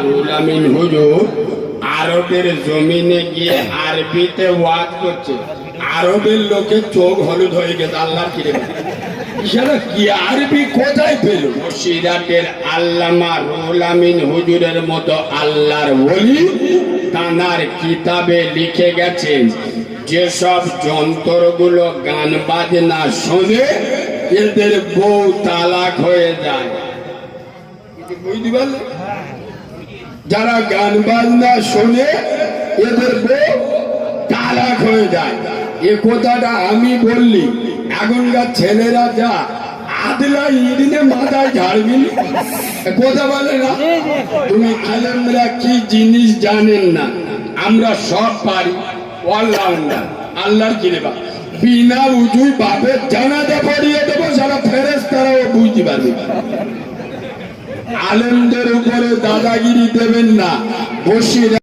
রুহুল আমিন হুজুর আরবের জমিনে গিয়ে আরবিতে ওয়াজ করছে। আরবের লোকের চোখ হলুদ হয়ে গেছে। আল্লাহ কিরে কি আরবি কোথায় পেল? বসিরহাটের আল্লামা রুহুল আমিন হুজুরের মতো আল্লাহর ওলি তানার কিতাবে লিখে গেছেন, যেসব যন্ত্রগুলো গান বাজনা শোনে এদের বউ তালাক হয়ে যায়। বুঝতে পারলে? যারা গান বাজনা শোনে এদের বউ তালাক হয়ে যায়। এ কথাটা আমি বললি এখনকার ছেলেরা যা আদলা ইদিনে মাথায় ঝাড়বি কথা বলে না। তুমি আলেমরা কি জিনিস জানেন না, আমরা সব পারি। অলরাউন্ডার আল্লাহর কিরেবা বিনা উজুই বাপের জানাজা পড়িয়ে দেবো, সারা ফেরেশতারাও বুঝতে পারবে। আলেমদের উপরে দাদাগিরি দেবেন না। বসির